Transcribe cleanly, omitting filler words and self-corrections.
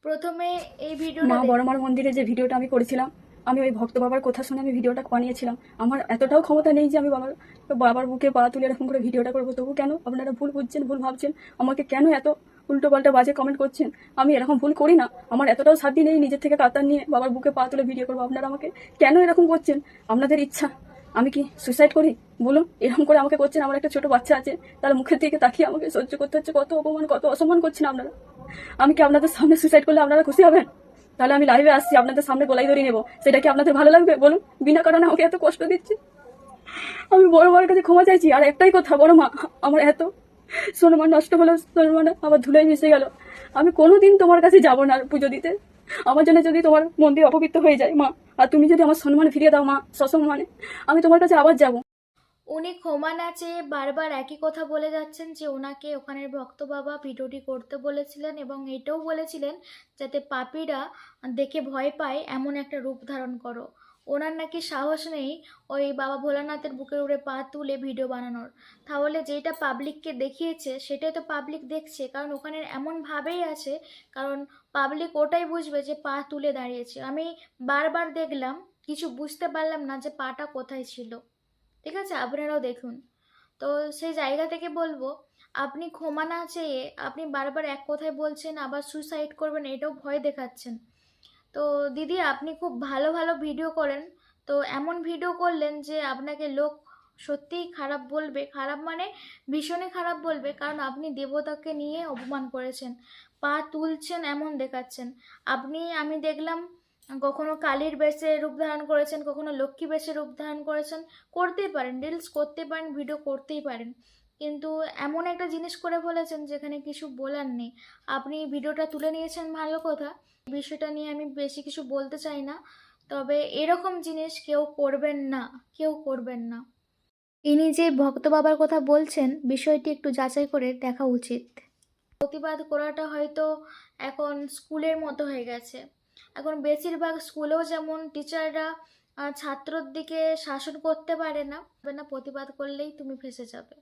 প্রথমে এই মা ভিডিওটা বড়মার মন্দিরে যে ভিডিওটা আমি করেছিলাম, আমি ওই ভক্ত বাবার কথা শুনে আমি ভিডিওটা বানিয়েছিলাম। আমার এতটাও ক্ষমতা নেই যে আমি বাবার বাবার বুকে পা তুলে এরকম করে ভিডিওটা করবো। তবু কেন আপনারা ভুল বুঝছেন, ভুল ভাবছেন, আমাকে কেন এত উল্টো পাল্টা বাজে কমেন্ট করছেন? আমি এরকম ভুল করি না। আমার এতটাও সাধ্য নেই নিজের থেকে কাতার নিয়ে বাবার বুকে পা তুলে ভিডিও করবো। আপনারা আমাকে কেন এরকম করছেন? আপনাদের ইচ্ছা। আমি কি সুইসাইড করি? বলুন, এরকম করে আমাকে করছেন। আমার একটা ছোট বাচ্চা আছে, তার মুখের দিকে তাকিয়ে আমাকে সহ্য করতে হচ্ছে। কত অপমান, কত অসম্মান করছেন আপনারা। আমি কি আপনাদের সামনে সুইসাইড করলে আপনারা খুশি হবেন? তাহলে আমি লাইভে আসছি, আপনাদের সামনে গলায় ধরে নেবো, সেটা কি আপনাদের ভালো লাগবে? বলুন, বিনা কারণে আমাকে এত কষ্ট দিচ্ছে। আমি বড় মার কাছে ক্ষমা চাইছি। আর একটাই কথা, বড় মা, আমার এত সম্মান নষ্ট হলো, সম্মান আমার ধুলোয় মিশে গেল। আমি কোনোদিন তোমার কাছে যাব না পুজো দিতে। আমার জন্য যদি তোমার মন্দির অপবিত্র হয়ে যায় মা, আর তুমি যদি আমার সম্মান ফিরিয়ে দাও মা, সসম্মানে, আমি তোমার কাছে আবার যাব। উনি ক্ষমা না চেয়ে বারবার একই কথা বলে যাচ্ছেন যে ওনাকে ওখানের ভক্ত বাবা ভিডিওটি করতে বলেছিলেন এবং এটাও বলেছিলেন যাতে পাপীরা দেখে ভয় পায় এমন একটা রূপ ধারণ করো। ওনার নাকি সাহস নেই ওই বাবা ভোলানাথের বুকের উপরে পা তুলে ভিডিও বানানোর। তাহলে যেটা পাবলিককে দেখিয়েছে সেটাই তো পাবলিক দেখছে, কারণ ওখানে এমনভাবেই আছে, কারণ পাবলিক ওটাই বুঝবে যে পা তুলে দাঁড়িয়েছে। আমি বারবার দেখলাম, কিছু বুঝতে পারলাম না যে পাটা কোথায় ছিল। ঠিক আছে, আপনারাও দেখুন। তো সেই জায়গা থেকে বলবো, আপনি ক্ষমা না চেয়ে আপনি বারবার এক কথায় বলছেন, আবার সুসাইড করবেন এটাও ভয় দেখাচ্ছেন। তো দিদি, আপনি খুব ভালো ভালো ভিডিও করেন, তো এমন ভিডিও করলেন যে আপনাকে লোক সত্যিই খারাপ বলবে, খারাপ মানে ভীষণই খারাপ বলবে, কারণ আপনি দেবতাকে নিয়ে অপমান করেছেন, পা তুলছেন এমন দেখাচ্ছেন। আপনি, আমি দেখলাম, কখনো কালীর বেশে রূপ ধারণ করেছেন, কখনো লক্ষ্মী বেশে রূপ ধারণ করেছেন। করতেই পারেন, রিলস করতে পারেন, ভিডিও করতেই পারেন, কিন্তু এমন একটা জিনিস করে ফেলেছেন যেখানে কিছু বলার নেই। আপনি ভিডিওটা তুলে নিয়েছেন, ভালো কথা, বিষয়টা নিয়ে আমি বেশি কিছু বলতে চাই না। তবে এরকম জিনিস কেউ করবেন না, কেউ করবেন না। ইনি যে ভক্ত বাবার কথা বলছেন, বিষয়টি একটু যাচাই করে দেখা উচিত। প্রতিবাদ করাটা হয়তো এখন স্কুলের মতো হয়ে গেছে। এখন বেশিরভাগ স্কুলেও যেমন টিচাররা ছাত্রর দিকে শাসন করতে পারে না, প্রতিবাদ করলেই তুমি ফেঁসে যাবে।